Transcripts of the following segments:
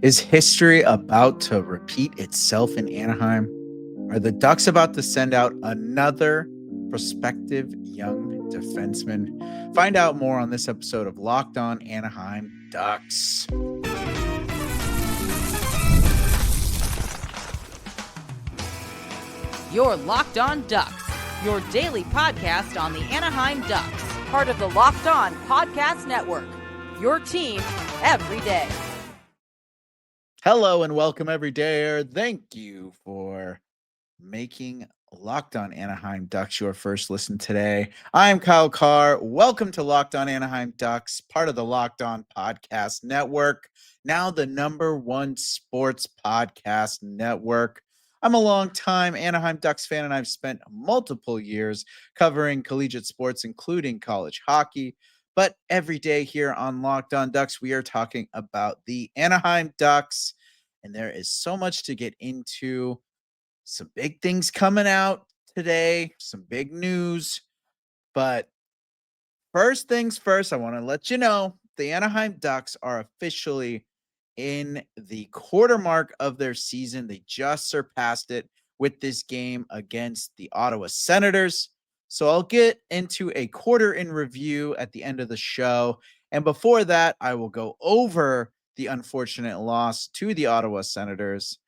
Is history about to repeat itself in Anaheim? Are the Ducks about to send out another prospective young defenseman? Find out more on this episode of Locked On Anaheim Ducks. You're Locked On Ducks, your daily podcast on the Anaheim Ducks, part of the Locked On Podcast Network. Your team every day. Hello and welcome every day. Thank you for making Locked On Anaheim Ducks your first listen today. I'm Kyle Carr. Welcome to Locked On Anaheim Ducks, part of the Locked On Podcast Network, now the number one sports podcast network. I'm a longtime Anaheim Ducks fan, and I've spent multiple years covering collegiate sports, including college hockey. But every day here on Locked On Ducks, we are talking about the Anaheim Ducks, and there is so much to get into. Some big things coming out today, some big news. But first things first, I want to let you know the Anaheim Ducks are officially in the quarter mark of their season. They just surpassed it with this game against the Ottawa Senators. So I'll get into a quarter in review at the end of the show. And before that, I will go over the unfortunate loss to the Ottawa Senators.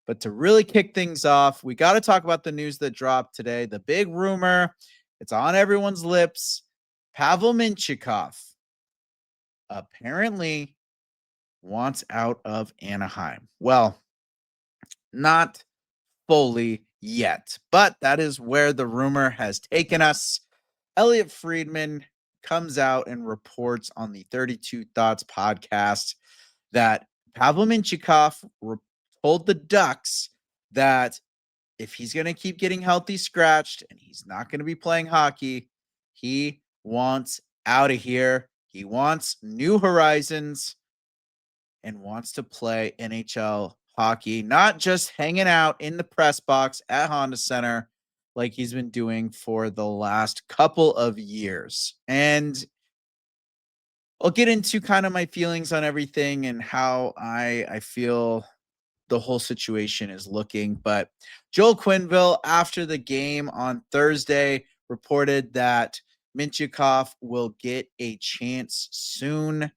But to really kick things off, we got to talk about the news that dropped today. The big rumor, it's on everyone's lips. Pavel Mintyukov apparently wants out of Anaheim. Well, not fully yet, but that is where the rumor has taken us. Elliot Friedman comes out and reports on the 32 Thoughts podcast that Pavel Mintyukov told the Ducks that if he's going to keep getting healthy scratched and he's not going to be playing hockey, he wants out of here. He wants new horizons and wants to play NHL hockey, not just hanging out in the press box at Honda Center like he's been doing for the last couple of years. And I'll get into kind of my feelings on everything and how I feel the whole situation is looking. But Joel Quenneville, after the game on Thursday, reported that Mintyukov will get a chance soon.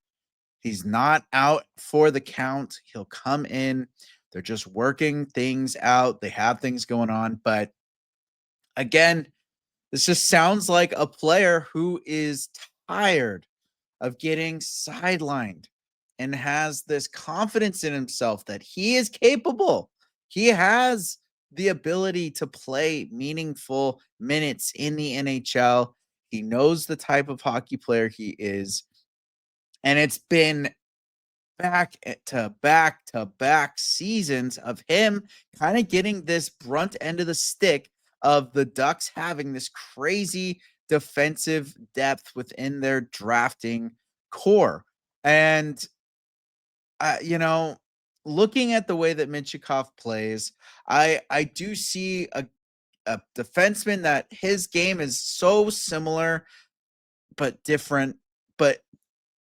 He's not out for the count. He'll come in. They're just working things out. They have things going on. But again, this just sounds like a player who is tired of getting sidelined and has this confidence in himself that he is capable. He has the ability to play meaningful minutes in the NHL. He knows the type of hockey player he is. And it's been back to back seasons of him kind of getting this brunt end of the stick of the Ducks having this crazy defensive depth within their drafting core. And looking at the way that Mintyukov plays, I do see a defenseman that his game is so similar but different, but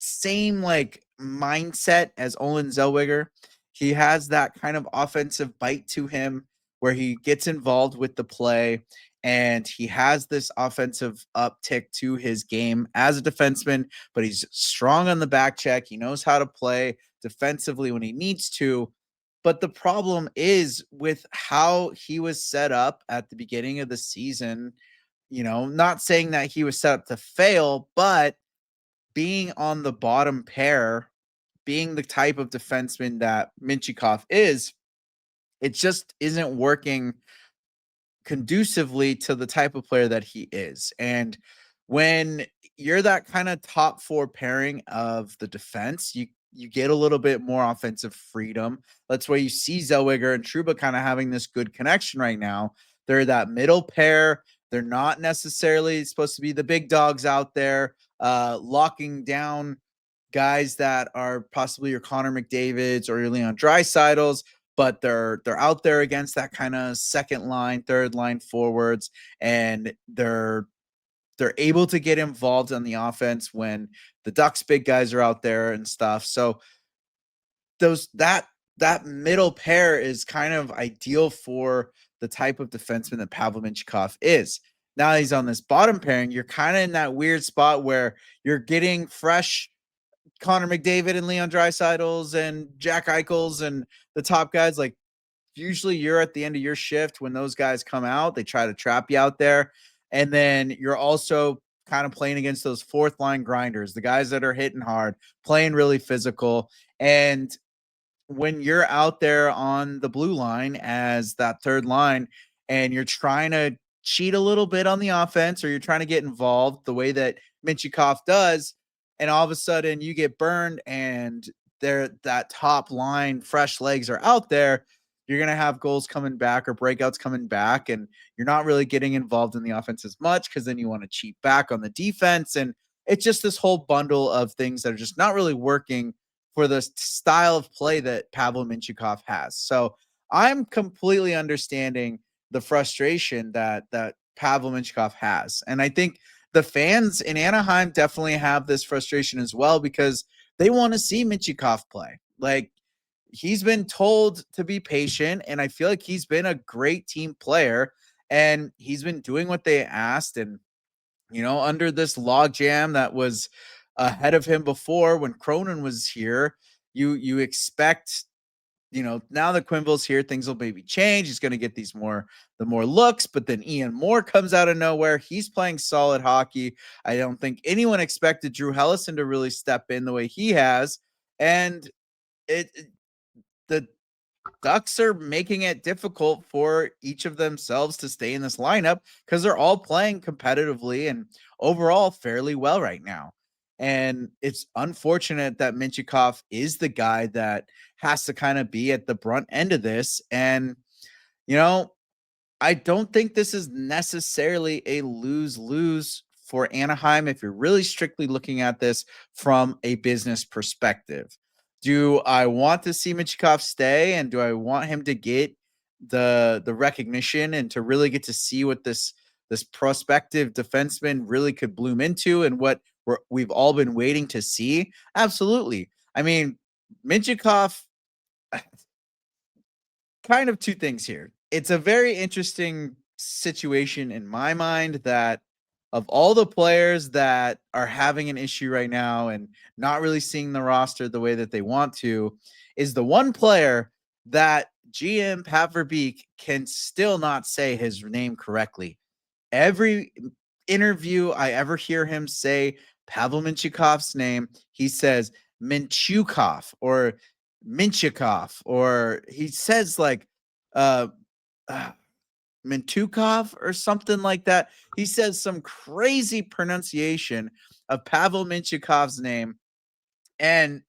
same like mindset as Olin Zellweger. He has that kind of offensive bite to him where he gets involved with the play and he has this offensive uptick to his game as a defenseman, but he's strong on the back check. He knows how to play defensively when he needs to. But the problem is with how he was set up at the beginning of the season, not saying that he was set up to fail, but being on the bottom pair, being the type of defenseman that Mintyukov is, it just isn't working conducively to the type of player that he is. And when you're that kind of top four pairing of the defense, you get a little bit more offensive freedom. That's why you see Zellweger and Trouba kind of having this good connection right now. They're that middle pair. They're not necessarily supposed to be the big dogs out there locking down guys that are possibly your Connor McDavids or your Leon Draisaitl's, but they're out there against that kind of second line, third line forwards, and they're able to get involved on the offense when the Ducks big guys are out there and stuff. So that middle pair is kind of ideal for the type of defenseman that Pavel Mintyukov is. Now he's on this bottom pairing. You're kind of in that weird spot where you're getting fresh Connor McDavid and Leon Draisaitl's and Jack Eichel's and the top guys. Like, usually you're at the end of your shift when those guys come out. They try to trap you out there. And then you're also kind of playing against those fourth line grinders, the guys that are hitting hard, playing really physical. And when you're out there on the blue line as that third line and you're trying to cheat a little bit on the offense, or you're trying to get involved the way that Mintyukov does, and all of a sudden you get burned and that top line fresh legs are out there, you're going to have goals coming back or breakouts coming back, and you're not really getting involved in the offense as much because then you want to cheat back on the defense. And it's just this whole bundle of things that are just not really working for the style of play that Pavel Mintyukov has. So I'm completely understanding the frustration that Pavel Mintyukov has. And I think the fans in Anaheim definitely have this frustration as well, because they want to see Mintyukov play. Like, he's been told to be patient, and I feel like he's been a great team player, and he's been doing what they asked. And, under this logjam that was ahead of him before when Cronin was here, you expect, now that Quenneville's here, things will maybe change. He's going to get the more looks, but then Ian Moore comes out of nowhere. He's playing solid hockey. I don't think anyone expected Drew Hellison to really step in the way he has. And the Ducks are making it difficult for each of themselves to stay in this lineup because they're all playing competitively and overall fairly well right now. And it's unfortunate that Mintyukov is the guy that has to kind of be at the brunt end of this. And, I don't think this is necessarily a lose-lose for Anaheim if you're really strictly looking at this from a business perspective. Do I want to see Mintyukov stay, and do I want him to get the recognition and to really get to see what this prospective defenseman really could bloom into, and what we've all been waiting to see? Absolutely. I mean, Mintyukov, kind of two things here. It's a very interesting situation in my mind that of all the players that are having an issue right now and not really seeing the roster the way that they want to, is the one player that GM Pat Verbeek can still not say his name correctly. Every interview I ever hear him say Pavel Mintyukov's name, he says Mintyukov or Mintyukov, or he says like uh, Mentikov or something like that. He says some crazy pronunciation of Pavel Mintyukov's name, and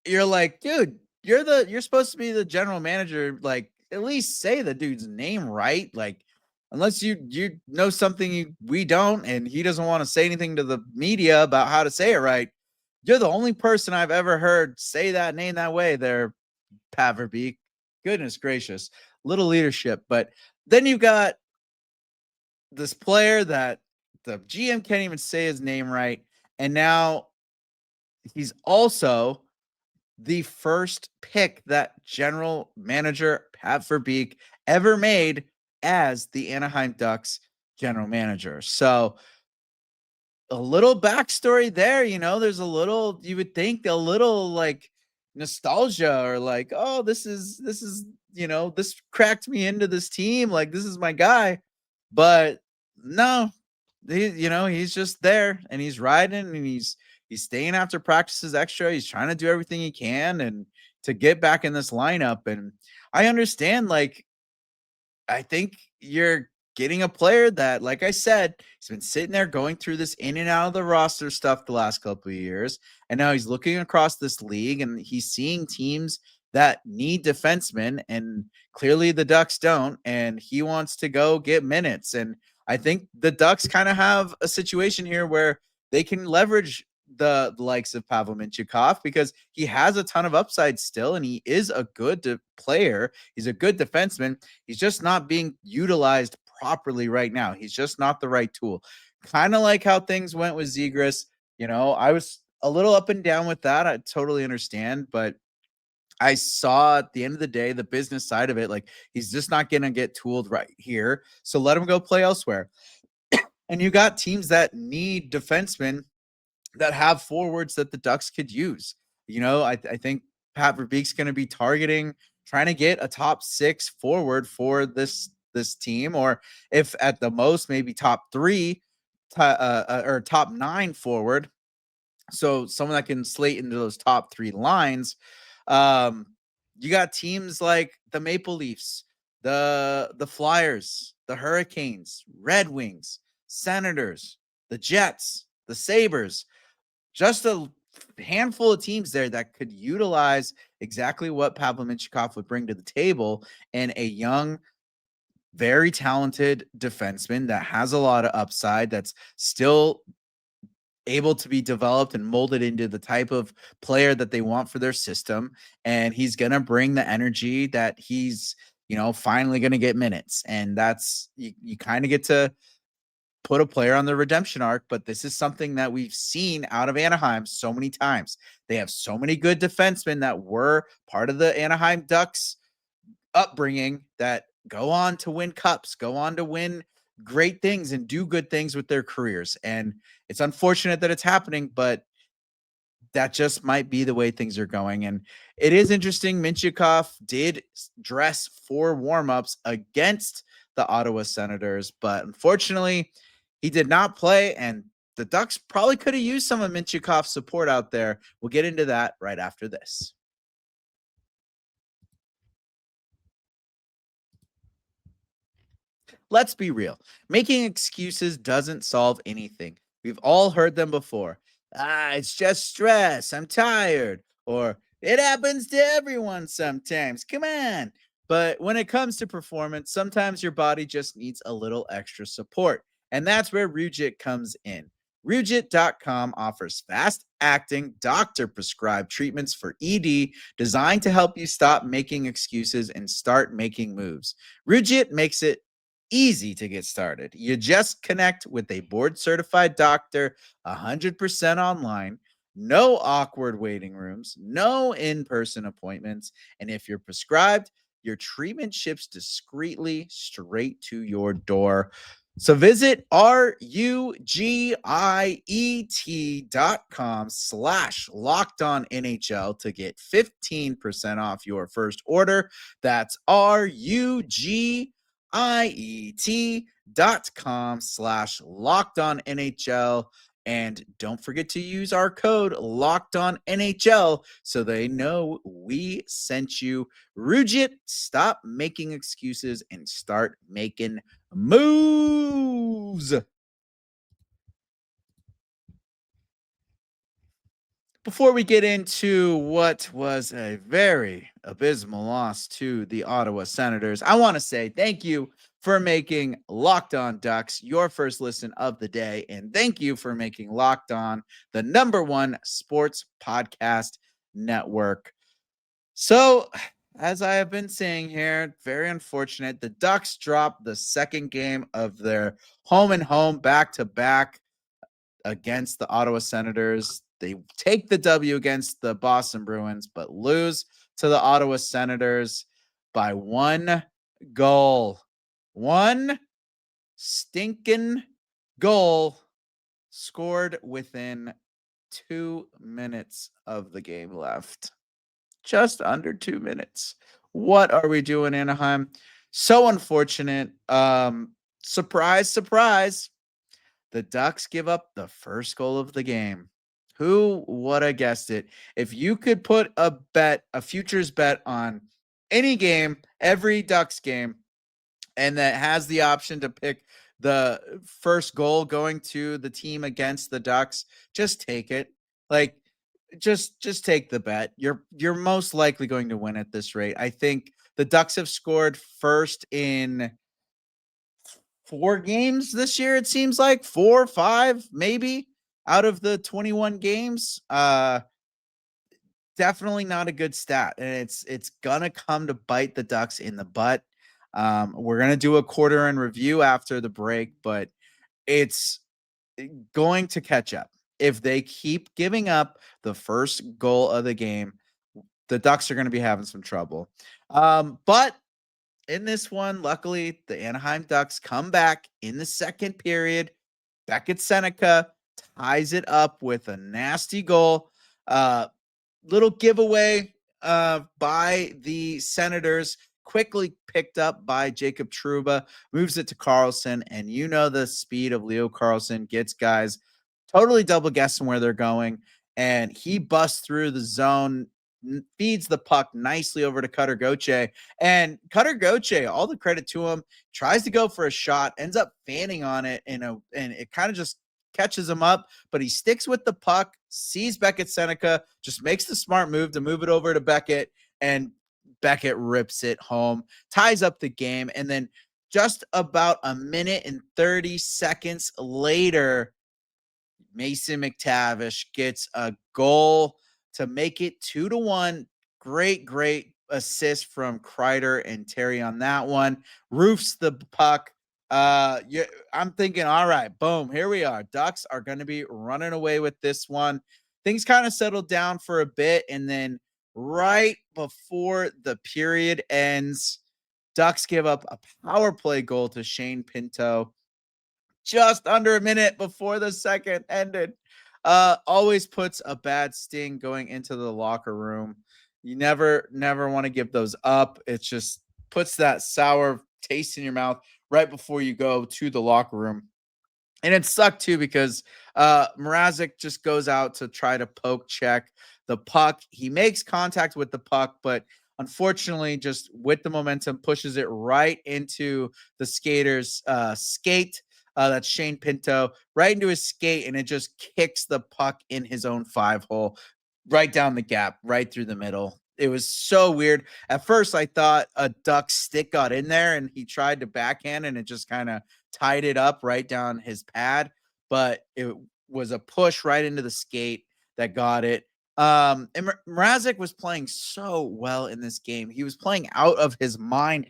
you're like, dude, you're supposed to be the general manager. Like, at least say the dude's name right. Like, unless you know something we don't, and he doesn't want to say anything to the media about how to say it right. You're the only person I've ever heard say that name that way there, Pat Verbeek. Goodness gracious, little leadership. But then you got this player that the GM can't even say his name right, and now he's also the first pick that general manager Pat Verbeek ever made as the Anaheim Ducks general manager. So a little backstory there, there's a little, you would think a little like nostalgia, or like, oh, this is, this cracked me into this team. Like, this is my guy. But no, he's just there, and he's riding, and he's staying after practices extra. He's trying to do everything he can and to get back in this lineup. And I understand, like, I think you're getting a player that, like I said, he's been sitting there going through this in and out of the roster stuff the last couple of years. And now he's looking across this league and he's seeing teams that need defensemen, and clearly the Ducks don't. And he wants to go get minutes. And I think the Ducks kind of have a situation here where they can leverage the likes of Pavel Mintyukov, because he has a ton of upside still, and he is a good player. He's a good defenseman. He's just not being utilized properly right now. He's just not the right tool. Kind of like how things went with Zegras. I was a little up and down with that. I totally understand, but I saw at the end of the day, the business side of it, like he's just not going to get tooled right here. So let him go play elsewhere. And you got teams that need defensemen that have forwards that the Ducks could use. I think Pat Verbeek's going to be targeting trying to get a top 6 forward for this team, or if at the most maybe top 3 or top 9 forward. So someone that can slate into those top 3 lines. Um, you got teams like the Maple Leafs, the Flyers, the Hurricanes, Red Wings, Senators, the Jets, the Sabres, just a handful of teams there that could utilize exactly what Pavel Mintyukov would bring to the table, and a young, very talented defenseman that has a lot of upside, that's still able to be developed and molded into the type of player that they want for their system. And he's going to bring the energy that he's, finally going to get minutes. And that's, you kind of get to put a player on the redemption arc, but this is something that we've seen out of Anaheim so many times. They have so many good defensemen that were part of the Anaheim Ducks upbringing that go on to win cups, go on to win great things and do good things with their careers. And it's unfortunate that it's happening, but that just might be the way things are going. And it is interesting. Mintyukov did dress for warmups against the Ottawa Senators, but unfortunately, he did not play. And the Ducks probably could have used some of Mintyukov's support out there. We'll get into that right after this. Let's be real. Making excuses doesn't solve anything. We've all heard them before. It's just stress. I'm tired. Or it happens to everyone sometimes. Come on. But when it comes to performance, sometimes your body just needs a little extra support. And that's where Rujit comes in. Rujit.com offers fast acting, doctor prescribed treatments for ED designed to help you stop making excuses and start making moves. Rujit makes it easy to get started. You just connect with a board certified doctor 100% online. No awkward waiting rooms, no in person appointments. And if you're prescribed, your treatment ships discreetly straight to your door. So visit rugiet.com/locked-on-NHL to get 15% off your first order. That's rugiet.com/locked-on-NHL. And don't forget to use our code LOCKEDONNHL so they know we sent you. Rujit, stop making excuses and start making moves. Before we get into what was a very abysmal loss to the Ottawa Senators, I want to say thank you for making Locked On Ducks your first listen of the day. And thank you for making Locked On the #1 sports podcast network. So, as I have been saying here, very unfortunate. The Ducks dropped the second game of their home and home back to back against the Ottawa Senators. They take the W against the Boston Bruins, but lose to the Ottawa Senators by 1 goal. One stinking goal scored within 2 minutes of the game left. Just under 2 minutes. What are we doing, Anaheim? So unfortunate. Surprise, surprise. The Ducks give up the first goal of the game. Who would have guessed it? If you could put a futures bet on any game, every Ducks game, and that has the option to pick the first goal going to the team against the Ducks, just take it. Like, just take the bet. You're most likely going to win at this rate. I think the Ducks have scored first in 4 games this year, it seems like 4 or 5 maybe out of the 21 games. Definitely not a good stat, and it's gonna come to bite the Ducks in the butt. We're gonna do a quarter in review after the break, but it's going to catch up if they keep giving up the first goal of the game. the Ducks are going to be having some trouble. But in this one, luckily, the Anaheim Ducks come back in the second period. Beckett Sennecke ties it up with a nasty goal. Little giveaway by the Senators, quickly picked up by Jacob Trouba, moves it to Carlsson, and you know the speed of Leo Carlsson gets guys totally double guessing where they're going, and he busts through the zone, feeds the puck nicely over to Cutter Gauthier, and Cutter Gauthier, all the credit to him, tries to go for a shot, ends up fanning on it, and it kind of just catches him up, but he sticks with the puck, sees Beckett Sennecke, just makes the smart move to move it over to Beckett, and Beckett rips it home, ties up the game, and then just about a minute and 30 seconds later, Mason McTavish gets a goal to make it 2-1. Great assist from Kreider and Terry on that one. Roofs the puck. I'm thinking, all right, boom, here we are. Ducks are going to be running away with this one. Things kind of settled down for a bit, and then right before the period ends, Ducks give up a power play goal to Shane Pinto just under a minute before the second ended. Always puts a bad sting going into the locker room. You never want to give those up. It just puts that sour taste in your mouth right before you go to the locker room. And it sucked too because Mrazek just goes out to try to poke check the puck. He makes contact with the puck, but unfortunately, just with the momentum, pushes it right into the skater's skate. That's Shane Pinto, right into his skate, and it just kicks the puck in his own 5-hole, right down the gap, right through the middle. It was so weird. At first, I thought a Duck stick got in there, and he tried to backhand, and it just kind of tied it up right down his pad. But it was a push right into the skate that got it. And Mrazek was playing so well in this game. He was playing out of his mind,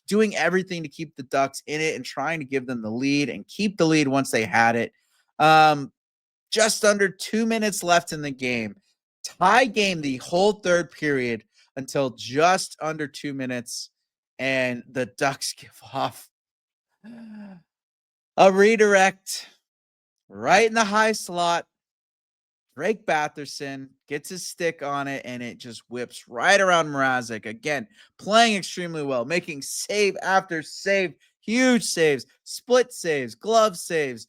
doing everything to keep the Ducks in it and trying to give them the lead and keep the lead once they had it. Just under 2 minutes left in the game. Tie game the whole third period until just under 2 minutes, and the Ducks give off a redirect right in the high slot. Drake Batherson gets his stick on it, and it just whips right around Mrazek. Again, playing extremely well, making save after save, huge saves, split saves, glove saves.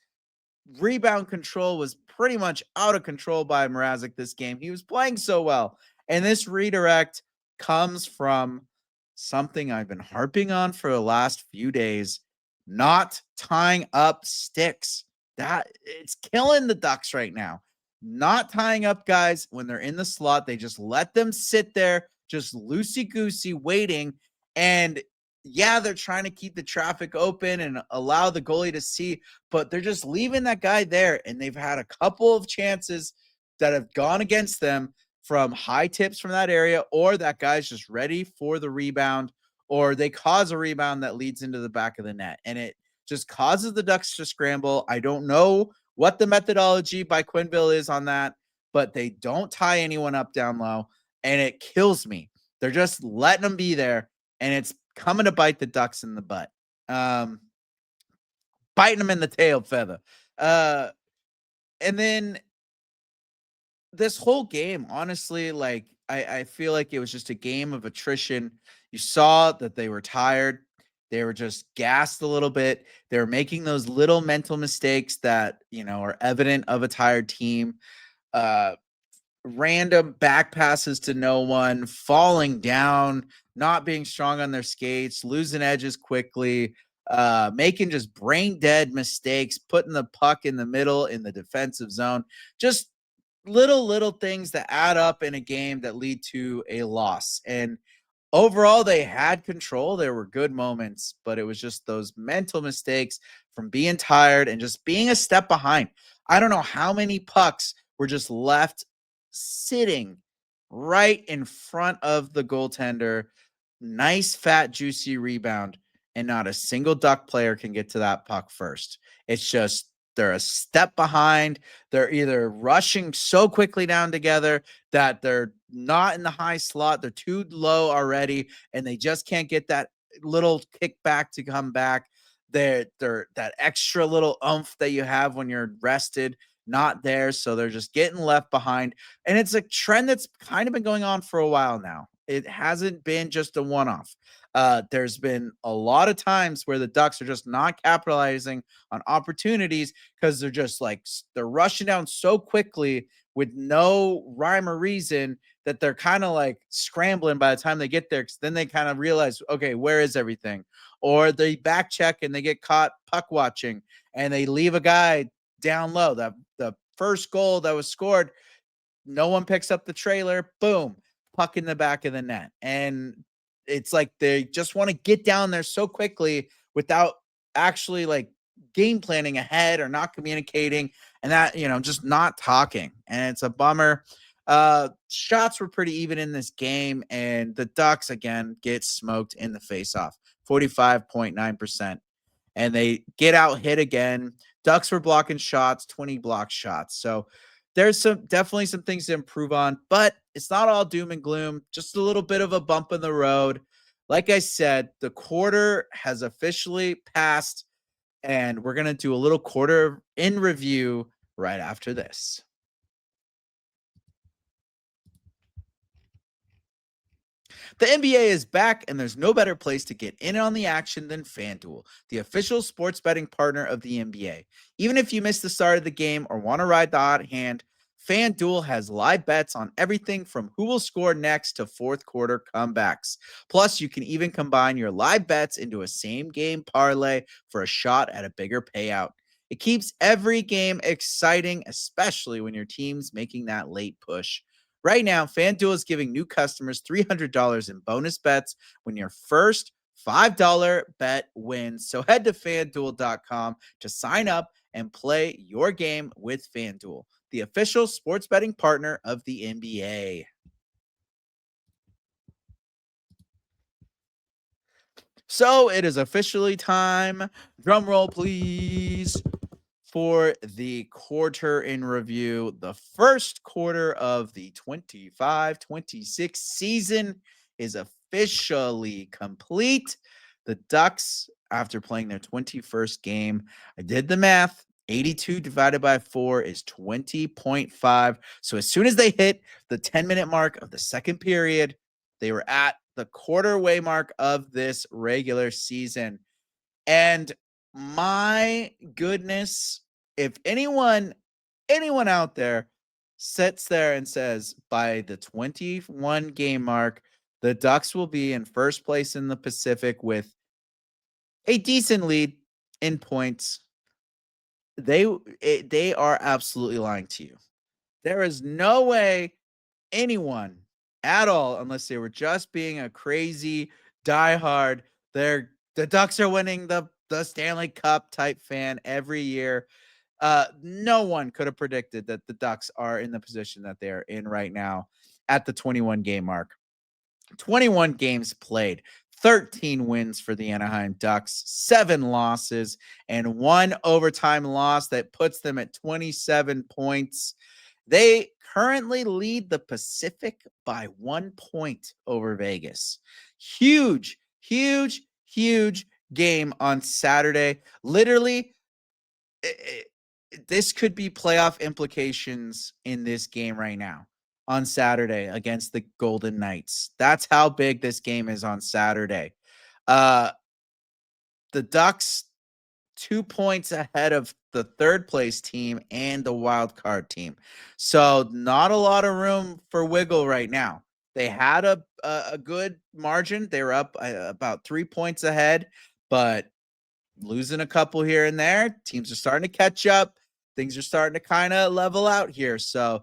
Rebound control was pretty much out of control by Mrazek this game. He was playing so well. And this redirect comes from something I've been harping on for the last few days, not tying up sticks. That it's killing the Ducks right now. Not tying up guys when they're in the slot. They just let them sit there, just loosey-goosey waiting. And yeah, they're trying to keep the traffic open and allow the goalie to see, but they're just leaving that guy there. And they've had a couple of chances that have gone against them from high tips from that area, or that guy's just ready for the rebound, or they cause a rebound that leads into the back of the net. And it just causes the Ducks to scramble. I don't know what the methodology by Quenneville is on that, but they don't tie anyone up down low, and it kills me. They're just letting them be there, and it's coming to bite the Ducks in the butt. Biting them in the tail feather. And then this whole game, honestly, like I feel like it was just a game of attrition. You saw that they were tired. They were just gassed a little bit. They were making those little mental mistakes that, are evident of a tired team. Random back passes to no one, falling down, not being strong on their skates, losing edges quickly, making just brain dead mistakes, putting the puck in the middle in the defensive zone. Just little things that add up in a game that lead to a loss. And overall, they had control. There were good moments, but it was just those mental mistakes from being tired and just being a step behind. I don't know how many pucks were just left sitting right in front of the goaltender. Nice, fat, juicy rebound, and not a single Duck player can get to that puck first. It's just they're a step behind. They're either rushing so quickly down together that they're not in the high slot. They're too low already, and they just can't get that little kickback to come back. They're that extra little oomph that you have when you're rested, not there. So they're just getting left behind. And it's a trend that's kind of been going on for a while now. It hasn't been just a one-off. There's been a lot of times where the Ducks are just not capitalizing on opportunities because they're just like they're rushing down so quickly with no rhyme or reason that they're kind of like scrambling by the time they get there. Because then they kind of realize, okay, where is everything? Or they back check and they get caught puck watching and they leave a guy down low. The first goal that was scored, no one picks up the trailer. Boom, puck in the back of the net. And it's like they just want to get down there so quickly without actually like game planning ahead or not communicating and that, just not talking. And it's a bummer. Shots were pretty even in this game, and the Ducks again get smoked in the faceoff, 45.9%. And they get out hit again. Ducks were blocking shots, 20 block shots. So there's definitely some things to improve on, but it's not all doom and gloom, just a little bit of a bump in the road. Like I said, the quarter has officially passed, and we're going to do a little quarter in review right after this. The NBA is back, and there's no better place to get in on the action than FanDuel, the official sports betting partner of the NBA. Even if you missed the start of the game or want to ride the hot hand, FanDuel has live bets on everything from who will score next to fourth quarter comebacks. Plus, you can even combine your live bets into a same game parlay for a shot at a bigger payout. It keeps every game exciting, especially when your team's making that late push. Right now, FanDuel is giving new customers $300 in bonus bets when your first $5 bet wins. So head to FanDuel.com to sign up and play your game with FanDuel, the official sports betting partner of the NBA. So it is officially time. Drum roll, please. For the quarter in review, the first quarter of the 25-26 season is officially complete. The Ducks, after playing their 21st game, I did the math. 82 divided by 4 is 20.5. So as soon as they hit the 10-minute mark of the second period, they were at the quarter way mark of this regular season. And my goodness, if anyone out there sits there and says by the 21 game mark, the Ducks will be in first place in the Pacific with a decent lead in points, they are absolutely lying to you. There is no way anyone at all, unless they were just being a crazy diehard, the Ducks are winning the Stanley Cup type fan every year. No one could have predicted that the Ducks are in the position that they're in right now at the 21 game mark. 21 games played, 13 wins for the Anaheim Ducks, 7 losses, and 1 overtime loss that puts them at 27 points. They currently lead the Pacific by 1 point over Vegas. Huge, huge, huge game on Saturday. Literally, this could be playoff implications in this game right now on Saturday against the Golden Knights. That's how big this game is on Saturday. The Ducks 2 points ahead of the third place team and the wild card team. So not a lot of room for wiggle right now. They had a good margin. They were up about 3 points ahead, but losing a couple here and there, teams are starting to catch up. Things are starting to kind of level out here. So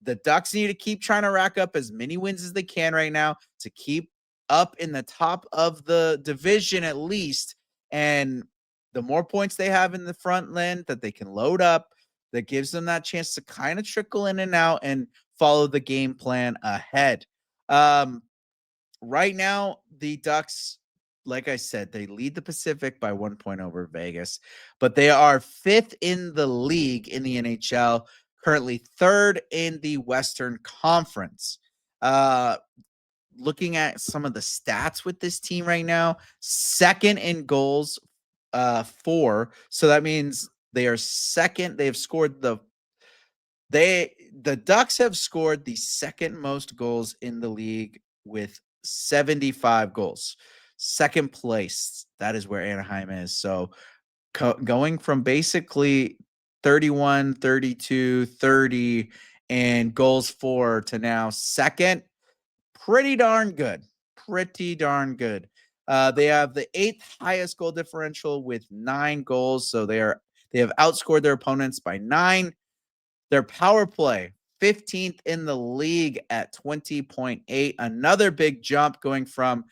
the Ducks need to keep trying to rack up as many wins as they can right now to keep up in the top of the division at least. And the more points they have in the front end that they can load up, that gives them that chance to kind of trickle in and out and follow the game plan ahead. Right now, the Ducks, like I said, they lead the Pacific by 1 point over Vegas, but they are 5th in the league in the NHL, currently 3rd in the Western Conference. Looking at some of the stats with this team right now, second in goals, 4. So that means they are second. They've scored the Ducks have scored the second most goals in the league with 75 goals. Second place, that is where Anaheim is. So going from basically 31, 32, 30 and goals for to now second, pretty darn good. Pretty darn good. They have the 8th highest goal differential with 9 goals. So they have outscored their opponents by 9. Their power play, 15th in the league at 20.8. Another big jump going from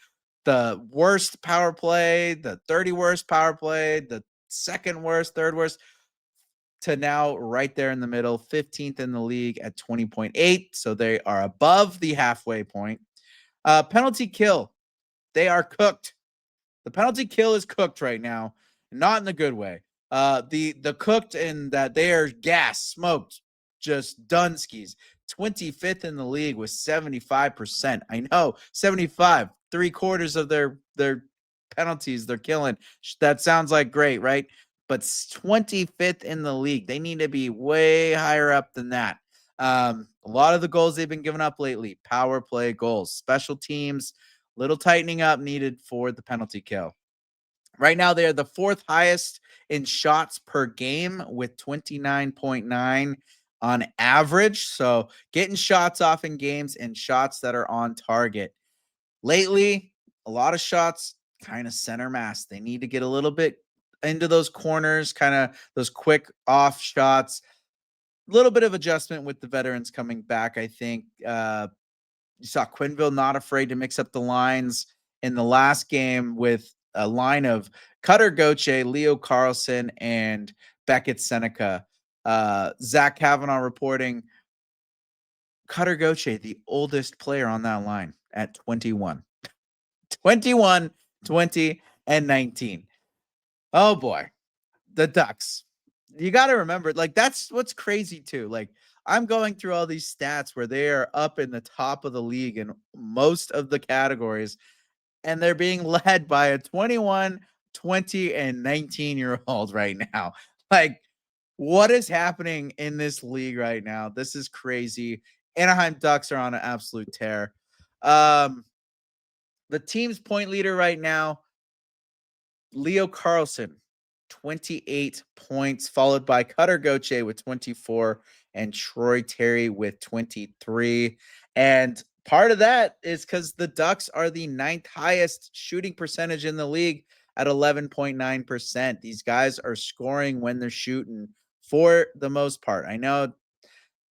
the worst power play, the 30 worst power play, the second worst, third worst, to now right there in the middle, 15th in the league at 20.8. So they are above the halfway point. Penalty kill, they are cooked. The penalty kill is cooked right now, not in the good way. The cooked in that they are gas, smoked, just Dunskies. 25th in the league with 75%. I know, 75, 3/4 of their penalties they're killing. That sounds like great, right? But 25th in the league. They need to be way higher up than that. A lot of the goals they've been giving up lately, power play goals, special teams, little tightening up needed for the penalty kill. Right now, they are the 4th highest in shots per game with 29.9 on average. So getting shots off in games and shots that are on target. Lately, a lot of shots kind of center mass. They need to get a little bit into those corners, kind of those quick off shots. A little bit of adjustment with the veterans coming back, I think. You saw Quenneville not afraid to mix up the lines in the last game with a line of Gauthier, Leo Carlsson, and Beckett Sennecke. Zach Kavanaugh reporting Gauthier, the oldest player on that line at 21. 21, 20, and 19. Oh boy. The Ducks. You got to remember, like, that's what's crazy too. Like, I'm going through all these stats where they are up in the top of the league in most of the categories, and they're being led by a 21, 20, and 19-year-old right now. Like, what is happening in this league right now? This is crazy. Anaheim Ducks are on an absolute tear. The team's point leader right now, Leo Carlsson, 28 points, followed by Gauthier with 24 and Troy Terry with 23. And part of that is because the Ducks are the 9th highest shooting percentage in the league at 11.9%. These guys are scoring when they're shooting for the most part. I know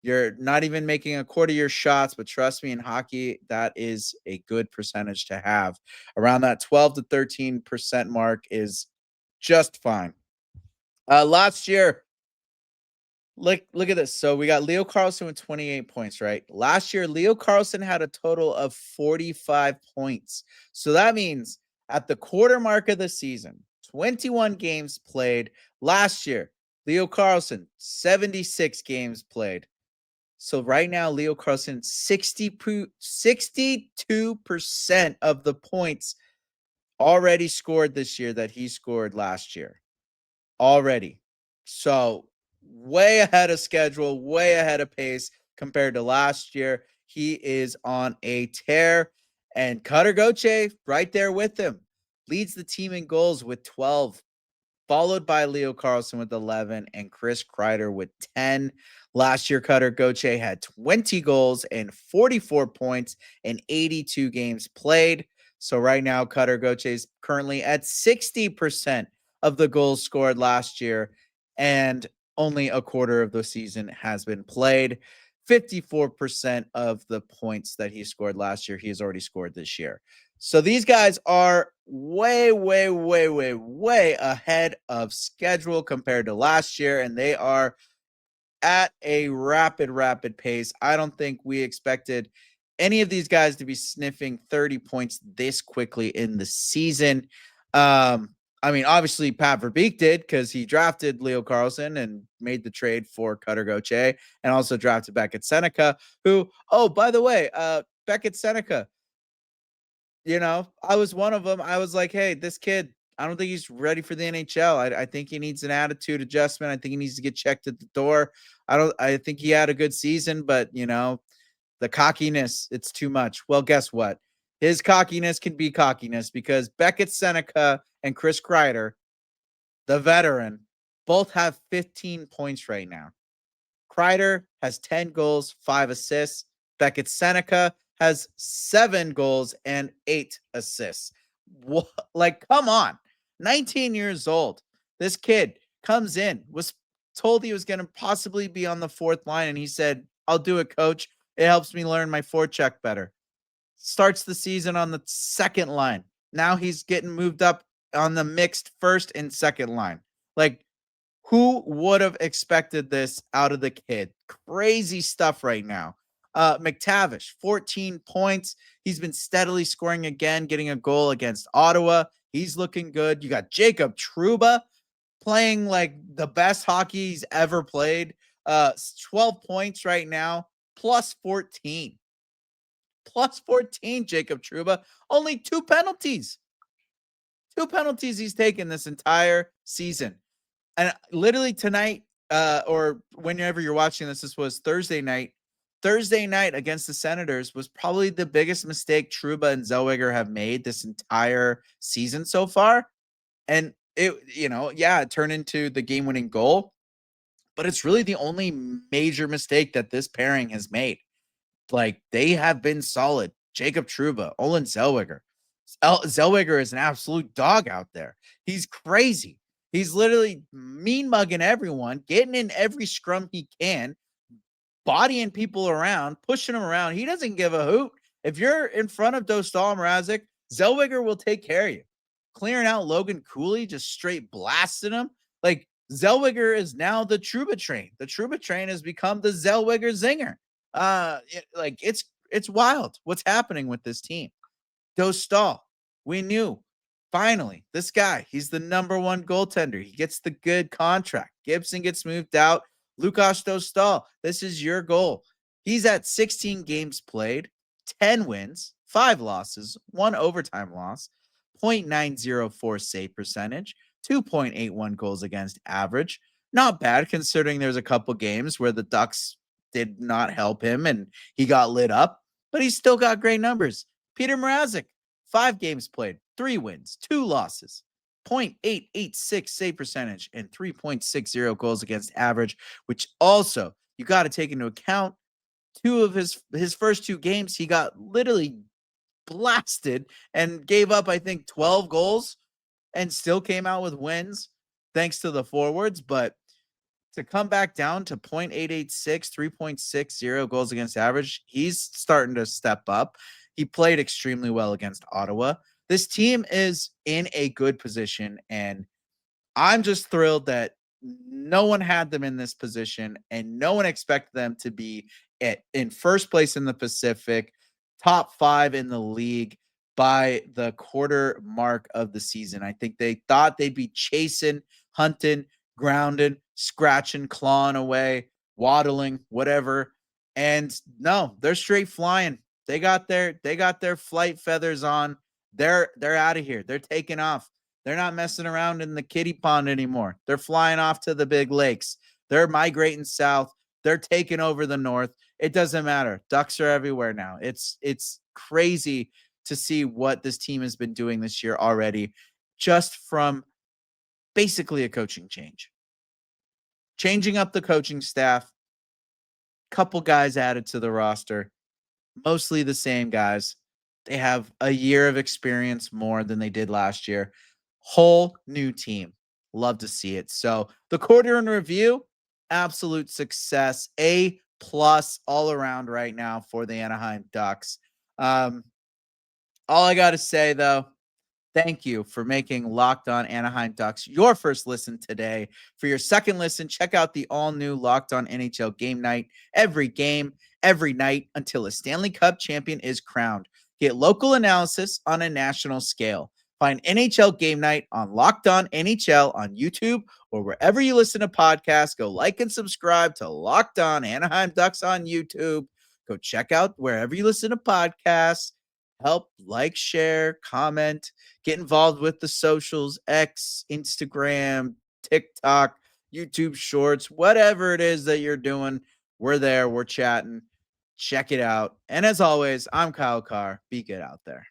you're not even making a quarter of your shots, but trust me, in hockey, that is a good percentage to have. Around that 12 to 13% mark is just fine. Last year, look at this. So we got Leo Carlsson with 28 points, right? Last year, Leo Carlsson had a total of 45 points. So that means at the quarter mark of the season, 21 games played. Last year, Leo Carlsson, 76 games played. So right now, Leo Carlsson, 62% of the points already scored this year that he scored last year. Already. So way ahead of schedule, way ahead of pace compared to last year. He is on a tear. And Gauthier right there with him. Leads the team in goals with 12, followed by Leo Carlsson with 11 and Chris Kreider with 10. Last year, Gauthier had 20 goals and 44 points in 82 games played. So right now, Gauthier is currently at 60% of the goals scored last year, and only a quarter of the season has been played. 54% of the points that he scored last year, he has already scored this year. So these guys are way, way, way, way, way ahead of schedule compared to last year, and they are at a rapid pace. I don't think we expected any of these guys to be sniffing 30 points this quickly in the season. I mean, obviously Pat Verbeek did because he drafted Leo Carlsson and made the trade for Gauthier and also drafted Beckett Sennecke, who, oh, by the way, Beckett Sennecke. I was one of them. I was like, hey, this kid, I don't think he's ready for the NHL. I think he needs an attitude adjustment. I think he needs to get checked at the door. I think he had a good season, but the cockiness, it's too much. Well, guess what? His cockiness can be cockiness because Beckett Sennecke and Chris Kreider, the veteran, both have 15 points right now. Kreider has 10 goals, 5 assists. Beckett Sennecke has 7 goals and 8 assists. Like, come on. 19 years old. This kid comes in, was told he was going to possibly be on the fourth line, and he said, I'll do it, coach. It helps me learn my forecheck better. Starts the season on the second line. Now he's getting moved up on the mixed first and second line. Like, who would have expected this out of the kid? Crazy stuff right now. McTavish, 14 points. He's been steadily scoring again, getting a goal against Ottawa. He's looking good. You got Jacob Trouba playing like the best hockey he's ever played. 12 points right now, plus 14. Plus 14, Jacob Trouba. Only 2 penalties. 2 penalties he's taken this entire season. And literally tonight, or whenever you're watching this was Thursday night. Thursday night against the Senators was probably the biggest mistake Trouba and Zellweger have made this entire season so far. And it turned into the game-winning goal. But it's really the only major mistake that this pairing has made. Like, they have been solid. Jacob Trouba, Olin Zellweger. Zellweger is an absolute dog out there. He's crazy. He's literally mean mugging everyone, getting in every scrum he can, bodying people around, pushing them around. He doesn't give a hoot. If you're in front of Dostal Mrazek, Zellweger will take care of you. Clearing out Logan Cooley, just straight blasting him. Like, Zellweger is now the Trouba train. The Trouba train has become the Zellweger zinger. It's wild what's happening with this team. Dostal, we knew. Finally, this guy, he's the number 1 goaltender. He gets the good contract. Gibson gets moved out. Lukas Dostal, this is your goal. He's at 16 games played, 10 wins, 5 losses, 1 overtime loss, .904 save percentage, 2.81 goals against average. Not bad considering there's a couple games where the Ducks did not help him and he got lit up, but he's still got great numbers. Peter Mrazek, 5 games played, 3 wins, 2 losses, .886 save percentage, and 3.60 goals against average, which also you got to take into account 2 of his first 2 games, he got literally blasted and gave up, I think, 12 goals and still came out with wins thanks to the forwards. But to come back down to .886, 3.60 goals against average, he's starting to step up. He played extremely well against Ottawa. This team is in a good position, and I'm just thrilled that no one had them in this position, and no one expected them to be in first place in the Pacific, top 5 in the league by the quarter mark of the season. I think they thought they'd be chasing, hunting, grounding, scratching, clawing away, waddling, whatever. And no, they're straight flying. They got their flight feathers on. They're out of here. They're taking off. They're not messing around in the kiddie pond anymore. They're flying off to the big lakes. They're migrating south. They're taking over the north. It doesn't matter. Ducks are everywhere now. It's crazy to see what this team has been doing this year already, just from basically a coaching change. Changing up the coaching staff, couple guys added to the roster, mostly the same guys. They have a year of experience more than they did last year. Whole new team. Love to see it. So the quarter in review, absolute success. A+ all around right now for the Anaheim Ducks. All I got to say, though, thank you for making Locked On Anaheim Ducks your first listen today. For your second listen, check out the all-new Locked On NHL Game Night. Every game, every night, until a Stanley Cup champion is crowned. Get local analysis on a national scale. Find NHL Game Night on Locked On NHL on YouTube or wherever you listen to podcasts. Go like and subscribe to Locked On Anaheim Ducks on YouTube. Go check out wherever you listen to podcasts. Help, like, share, comment, get involved with the socials, X, Instagram, TikTok, YouTube Shorts, whatever it is that you're doing. We're there. We're chatting. Check it out. And as always, I'm Kyle Carr. Be good out there.